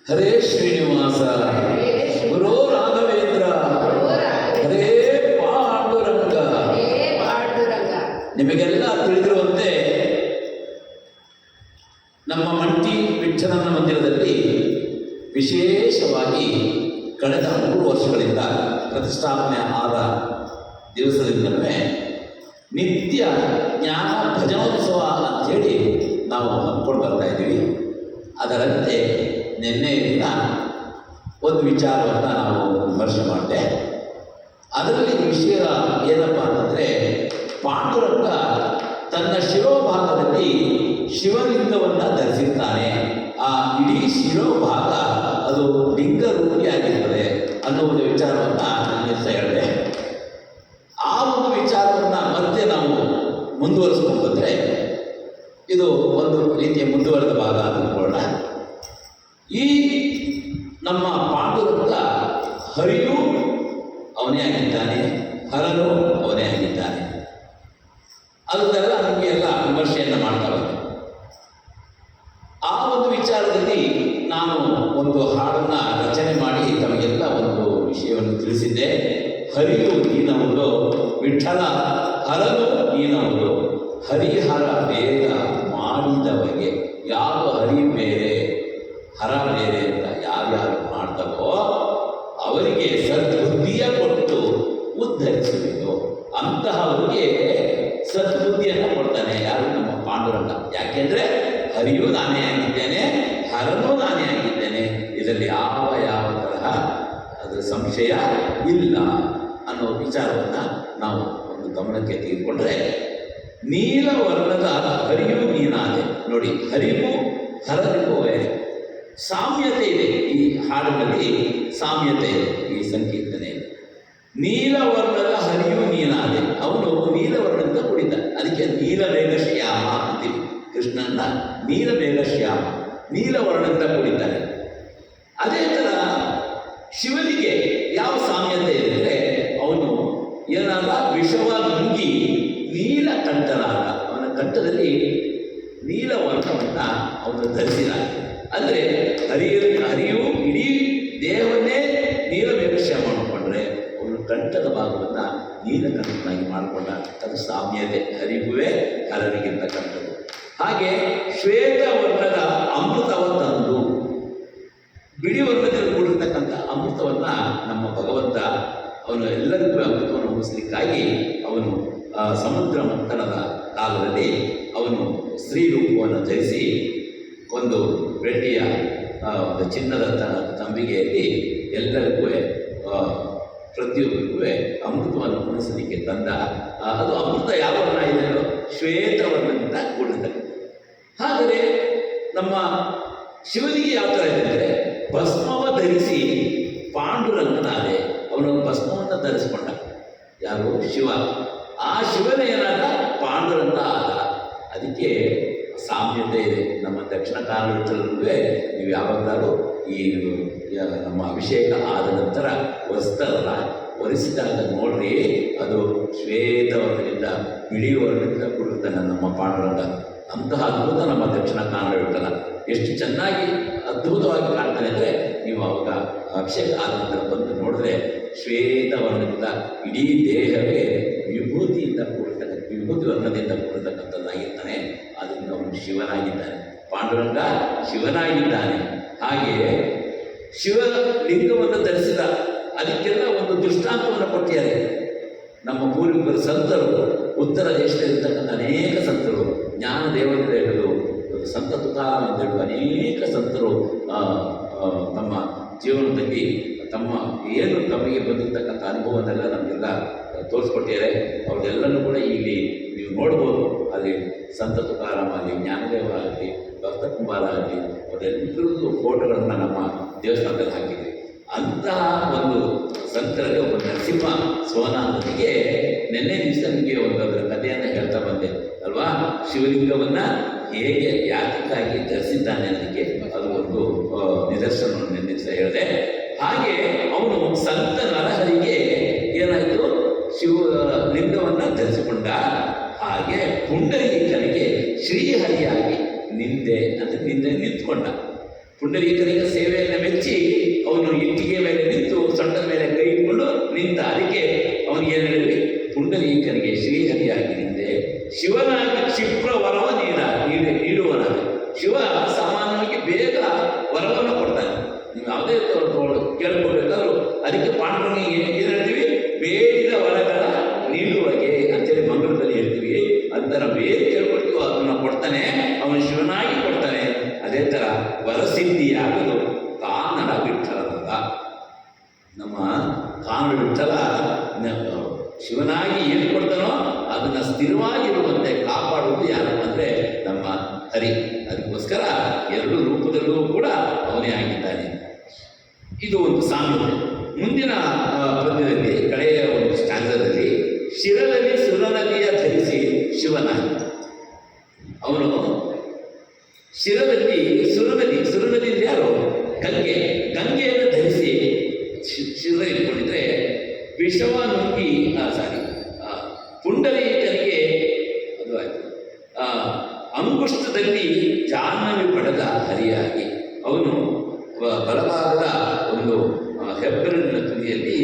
ಹರೇ ಶ್ರೀನಿವಾಸ ಗುರೋ ರಾಘವೇಂದ್ರ ಹರೇ ಪಾಂಡುರಂಗ. ನಿಮಗೆಲ್ಲ ತಿಳಿದಿರುವಂತೆ ನಮ್ಮ ಮಂಟಿ ವಿಠ್ಠಲನ ಮಂದಿರದಲ್ಲಿ ವಿಶೇಷವಾಗಿ ಕಳೆದ 3 ವರ್ಷಗಳಿಂದ ಪ್ರತಿಷ್ಠಾಪನೆ ಆದ ದಿವಸದಿಂದಲೇ ನಿತ್ಯ ಜ್ಞಾನ ಭಜನೋತ್ಸವ ಅಂಥೇಳಿ ನಾವು ಅಂದ್ಕೊಂಡು ಬರ್ತಾ ಇದ್ದೀವಿ. ಅದರಂತೆ ನಿನ್ನೆಯಿಂದ ಒಂದು ವಿಚಾರವನ್ನು ನಾವು ವಿಮರ್ಶೆ ಮಾಡಿದೆ. ಅದರಲ್ಲಿ ವಿಷಯ ಏನಪ್ಪ ಅಂತಂದರೆ, ಪಾಂಡುರಂಗ ತನ್ನ ಶಿರೋಭಾಗದಲ್ಲಿ ಶಿವಲಿಂಗವನ್ನು ಧರಿಸಿರ್ತಾನೆ. ಆ ಇಡೀ ಶಿರೋಭಾಗ ಅದು ಲಿಂಗ ರೂಪಿಯಾಗಿರ್ತದೆ ಅನ್ನೋ ಒಂದು ವಿಚಾರವನ್ನು ನಾನು ಹೇಳಿದೆ. ಆ ಒಂದು ವಿಚಾರವನ್ನು ಮತ್ತೆ ನಾವು ಮುಂದುವರಿಸ್ಕೊಂಡು ಬಂದರೆ ಇದು ಒಂದು ರೀತಿಯ ಮುಂದುವರೆದ ಭಾಗ ಅಂದ್ಕೊಳ್ಳೋಣ. ಈ ನಮ್ಮ ಪಾಂಡುರಂಗ ಹರಿಯೂ ಅವನೇ ಆಗಿದ್ದಾನೆ, ಹರನು ಅವನೇ ಆಗಿದ್ದಾನೆ. ಅದನ್ನೆಲ್ಲ ನಮಗೆ ಎಲ್ಲ ವಿಮರ್ಶೆಯನ್ನು ಮಾಡ್ತಾ ಬಂದೆ. ಆ ಒಂದು ವಿಚಾರದಲ್ಲಿ ನಾನು ಒಂದು ಹಾಡನ್ನು ರಚನೆ ಮಾಡಿ ತಮಗೆಲ್ಲ ಒಂದು ವಿಷಯವನ್ನು ತಿಳಿಸಿದ್ದೆ. ಹರಿಯು ನೀನವಳು, ವಿಠಲ ಹರನು ನೀನವಳು, ಹರಿಹರ ಬೇಗ ಮಾಡಿದವಗೆ. ಯಾವ ಹರಿ ಬೇರೆ ಹರ ಬೇರೆ ಅಂತ ಯಾರ್ಯಾರು ಮಾಡ್ತಾರೋ ಅವರಿಗೆ ಸದ್ಬುದ್ಧಿಯ ಕೊಟ್ಟು ಉದ್ಧರಿಸುವುದು. ಅಂತಹವರಿಗೆ ಸದ್ಬುದ್ಧಿಯನ್ನು ಕೊಡ್ತಾನೆ ಯಾರು? ನಮ್ಮ ಪಾಂಡುರಂಗ. ಯಾಕೆಂದರೆ ಹರಿಯೂ ನಾನೇ ಆಗಿದ್ದೇನೆ, ಹರನೂ ನಾನೇ ಆಗಿದ್ದೇನೆ, ಇದರಲ್ಲಿ ಯಾವ ತರಹ ಅದರ ಸಂಶಯ ಇಲ್ಲ ಅನ್ನೋ ವಿಚಾರವನ್ನು ನಾವು ಒಂದು ಗಮನಕ್ಕೆ ತೆಗೆದುಕೊಂಡ್ರೆ, ನೀಲವರ್ಣದ ಹರಿಯೂ ನೀನಾದೆ. ನೋಡಿ, ಹರಿಗೂ ಹರನಿಗೂ ಸಾಮ್ಯತೆ ಇದೆ. ಈ ಹಾಡಿನಲ್ಲಿ ಸಾಮ್ಯತೆ ಇದೆ, ಈ ಸಂಕೀರ್ತನೆ. ನೀಲವರ್ಣದ ಹರಿಯೂ ನೀನಾದೆ. ಅವನು ನೀಲವರ್ಣದಿಂದ ಕುಡಿತ, ಅದಕ್ಕೆ ನೀಲಮೇಘಶ್ಯಾಮ ಅಂತೀವಿ. ಕೃಷ್ಣನ ನೀಲಮೇಘಶ್ಯಾಮ, ನೀಲವರ್ಣದಿಂದ ಕುಡಿತಾನೆ. ಅದೇ ಥರ ಶಿವನಿಗೆ ಯಾವ ಸಾಮ್ಯತೆ ಇದೆ ಅಂದರೆ, ಅವನು ಏನಾದ ವಿಷವ ನುಂಗಿ ನೀಲಕಂಠನಾದ. ಅವನ ಕಂಠದಲ್ಲಿ ನೀಲವರ್ಣವನ್ನು ಅವನು ಧರಿಸಿದ್ದಾನೆ. ಅಂದರೆ ಹರಿಯೂ ಇಡೀ ದೇಹವನ್ನೇ ನೀಲಮೇಘಶ್ಯಾಮ ಮಾಡಿಕೊಂಡ್ರೆ, ಅವನು ಕಂಠದ ಭಾಗವನ್ನು ನೀಲಕಂಠನಾಗಿ ಮಾಡಿಕೊಂಡ. ಅದು ಸಾಮ್ಯತೆ, ಹರಿಗುವೆ ಹರನಿಗಿರ್ತಕ್ಕಂಥದ್ದು. ಹಾಗೆ ಶ್ವೇತ ವರ್ಣದ ಅಮೃತವ ತಂದು, ಬಿಳಿ ವರ್ಣದಲ್ಲಿ ಕೂಡಿರ್ತಕ್ಕಂಥ ಅಮೃತವನ್ನು ನಮ್ಮ ಭಗವಂತ ಅವನು ಎಲ್ಲರಿಗೂ ಅಮೃತವನ್ನು ಉಣಿಸ್ಲಿಕ್ಕಾಗಿ ಅವನು ಸಮುದ್ರ ಮಂಥನದ ಕಾಲದಲ್ಲಿ ಅವನು ಸ್ತ್ರೀ ರೂಪವನ್ನು ಧರಿಸಿ ಒಂದು ಬೆಳ್ಳಿಯ ಒಂದು ಚಿನ್ನದ ತಂಬಿಗೆಯಲ್ಲಿ ಎಲ್ಲರಿಗೂ ಪ್ರತಿಯೊಬ್ಬರಿಗೂ ಅಮೃತವನ್ನು ಉಣಿಸಲಿಕ್ಕೆ ತಂದ. ಅದು ಅಮೃತ ಯಾವ ವರ್ಣ ಇದೆಯೋ ಶ್ವೇತವರ್ಣದಿಂದ ಕೂಡಿರ್ತಕ್ಕಂಥ. ಹಾಗೆಯೇ ನಮ್ಮ ಶಿವನಿಗೆ ಯಾವ ಥರ ಇದೆ ಅಂದರೆ, ಭಸ್ಮವ ಧರಿಸಿ ಪಾಂಡುರಂಗನಾದೆ. ಅವನು ಭಸ್ಮವನ್ನು ಧರಿಸಿಕೊಂಡ. ಯಾರು? ಶಿವ. ಆ ಶಿವನ ಏನಾದ? ಪಾಂಡುರಂಗ ಆದ. ಅದಕ್ಕೆ ಸಾಮ್ಯತೆ ಇದೆ. ನಮ್ಮ ದಕ್ಷಿಣ ಕನ್ನಡದಲ್ಲೂ ನೀವು ಯಾವಾಗಲಾದರೂ ಈ ನಮ್ಮ ಅಭಿಷೇಕ ಆದ ನಂತರ ವಸ್ತ್ರನ ಒರೆಸಿದಾಗ ನೋಡ್ರಿ, ಅದು ಶ್ವೇತವರ್ಣದಿಂದ ಬಿಳಿ ವರ್ಣದಿಂದ ಕೂಡಿರ್ತಾನೆ ನಮ್ಮ ಪಾಂಡುರಂಗ. ಅಂತಹ ಅದ್ಭುತ ನಮ್ಮ ದಕ್ಷಿಣ ಕನ್ನಡ ವಿಠಲ. ಎಷ್ಟು ಚೆನ್ನಾಗಿ ಅದ್ಭುತವಾಗಿ ಕಾಣ್ತಾನೆ ಅಂದರೆ, ನೀವು ಅವಾಗ ಅಭಿಷೇಕ ಆದ ನಂತರ ಬಂದು ನೋಡಿದ್ರೆ ಶ್ವೇತವರ್ಣದಿಂದ ಇಡೀ ದೇಹವೇ ವಿಭೂತಿಯಿಂದ ಕೂಡಿರ್ತಕ್ಕಂಥ, ವಿಭೂತಿ ವರ್ಣದಿಂದ ಕೂಡಿರ್ತಕ್ಕಂಥದ್ದಾಗಿರ್ತಾನೆ. ಅದರಿಂದ ಅವನು ಶಿವನಾಗಿದ್ದಾನೆ, ಪಾಂಡುರಂಗ ಶಿವನಾಗಿದ್ದಾನೆ. ಹಾಗೆಯೇ ಶಿವಲಿಂಗವನ್ನು ಧರಿಸಿದ. ಅದಕ್ಕೆಲ್ಲ ಒಂದು ದೃಷ್ಟಾಂತವನ್ನು ಕೊಟ್ಟಿದ್ದಾರೆ ನಮ್ಮ ಪೂರ್ವಿಕರು, ಸಂತರು. ಉತ್ತರ ದೇಶದಲ್ಲಿರ್ತಕ್ಕಂಥ ಅನೇಕ ಸಂತರು, ಜ್ಞಾನ ದೇವರಿಂದ ಹಿಡಿದು ಸಂತ ತುಕಾರಾಮ ಅಂತ ಹಿಡಿದು ಅನೇಕ ಸಂತರು ತಮ್ಮ ಜೀವನದಲ್ಲಿ ತಮ್ಮ ಏನು ತಮಗೆ ಬಂದಿರತಕ್ಕಂಥ ಅನುಭವನೆಲ್ಲ ನಮಗೆಲ್ಲ ತೋರಿಸ್ಕೊಟ್ಟಿದ್ದಾರೆ. ಅವ್ರದ್ದೆಲ್ಲರೂ ಕೂಡ ಇಲ್ಲಿ ನೀವು ನೋಡ್ಬೋದು. ಅಲ್ಲಿ ಸಂತ ತುಕಾರಾಮ ಆಗಲಿ, ಜ್ಞಾನದೇವ ಆಗಲಿ, ಭಕ್ತ ಕುಂಬಾರ ಆಗಲಿ, ಅವರೆಲ್ಲರದ್ದು ಫೋಟೋಗಳನ್ನು ನಮ್ಮ ದೇವಸ್ಥಾನದಲ್ಲಿ ಹಾಕಿದ್ವಿ. ಅಂತಹ ಒಂದು ಸಂತರಲ್ಲಿ ಒಬ್ಬ ನರಸಿಂಹ ಸೋನಾಂತನಿಗೆ ನಿನ್ನೆ ದಿವಸ ನಿಮಗೆ ಒಂದು ಅದರ ಕಥೆಯನ್ನು ಹೇಳ್ತಾ ಬಂದೆ ಅಲ್ವಾ? ಶಿವಲಿಂಗವನ್ನು ಹೇಗೆ ಯಾತಕ್ಕಾಗಿ ಧರಿಸಿದ್ದಾನೆ ಅನ್ನೋದಕ್ಕೆ ಅದು ಒಂದು ನಿದರ್ಶನವನ್ನು ನಿನ್ನೆ ದಿವಸ ಹೇಳಿದೆ. ಹಾಗೆ ಅವನು ಸಂತ ನರಹರಿಗೆ ಏನಾಯಿತು? ಶಿವಲಿಂಗವನ್ನು ಧರಿಸಿಕೊಂಡ. ಹಾಗೆ ಪುಂಡರೀಕನಿಗೆ ಶ್ರೀಹರಿಯಾಗಿ ನಿಂದೆ ಅಂತ ನಿಂತ್ಕೊಂಡ. ಪುಂಡರೀಕನಿಗೆ ಸೇವೆಯನ್ನು ಮೆಚ್ಚಿ ಅವನು ಇಟ್ಟಿಗೆ ಮೇಲೆ ನಿಂತು ಸೊಂಟದ ಮೇಲೆ ಕೈ ಇಟ್ಕೊಂಡು ನಿಂತ. ಅದಕ್ಕೆ ಅವನಿಗೆ ಏನು ಹೇಳಿದ್ವಿ, ಪುಂಡರೀಕನಿಗೆ ಶ್ರೀಹರಿಯಾಗಿ ನಿಂತೆ ಶಿವನಾಗಿ ಕ್ಷಿಪ್ರ ವರವ ನೀಡುವನಾಗ. ಶಿವ ಸಾಮಾನ್ಯವಾಗಿ ಬೇಗ ವರವನ್ನು ಕೊಡ್ತಾನೆ. ನೀವು ಯಾವುದೇ ಕೇಳ್ಕೊಳ್ಬೇಕಾದ್ರು ಅದಕ್ಕೆ ಪಾಂಡುರಂಗನಿಗೆ ಏನು ಹೇಳ್ತೀವಿ, ಬೇಡಿದ ವರಗಳ ನೀಡುವಗೆ ಅಂತೇಳಿ ಮಂಗಳದಲ್ಲಿ ಹೇಳ್ತೀವಿ. ಅದರ ಬೇಗ ಕೇಳ್ಕೊಳ್ತೀವಿ ಅದನ್ನು ಕೊಡ್ತಾನೆ, ಅವನು ಶಿವನಾಗಿ ಕೊಡ್ತಾನೆ. ಅದೇ ಥರ ವರಸಿದ್ಧಿಯಾಗಲು ಕಾನಡ ವಿಠಲನಾದ. ನಮ್ಮ ಕಾನಡ ವಿಠಲ ಶಿವನಾಗಿ ಏನು ಕೊಡ್ತಾನೋ ಅದನ್ನು ಸ್ಥಿರವಾಗಿರುವಂತೆ ಕಾಪಾಡುವುದು ಯಾರಪ್ಪ ಅಂದರೆ ನಮ್ಮ ಹರಿ. ಅದಕ್ಕೋಸ್ಕರ ಎರಡು ರೂಪದಲ್ಲೂ ಕೂಡ ಅವನೇ ಆಗಿದ್ದಾನೆ. ಇದು ಒಂದು ಸಾಮ್ಯತೆ. ಮುಂದಿನ ಪದ್ಯದಲ್ಲಿ ಕಡೆಯ ಒಂದು ಸ್ಟ್ಯಾಂಡರ್ಡಲ್ಲಿ ಶಿರದಲ್ಲಿ ಸುರನದಿಯ ಧರಿಸಿ ಶಿವನಾಗಿ, ಅವನು ಶಿರದಲ್ಲಿ ಸುರನದಿ ಯಾರು, ಗಂಗೆಯನ್ನು ಧರಿಸಿ ಶಿರ ಇಟ್ಕೊಂಡಿದ್ರೆ ವಿಷವ ನುಂಗಿ ಪುಂಡರೀಕನಿಗೆ ಅದು ಆಯಿತು ಅಂಗುಷ್ಟದಲ್ಲಿ ಜಾಹ್ನವಿ ಪಡೆದ ಹರಿಯಾಗಿ. ಅವನು ಬಲಭಾಗದ ಒಂದು ಹೆಬ್ಬೆರಳಿನ ತುದಿಯಲ್ಲಿ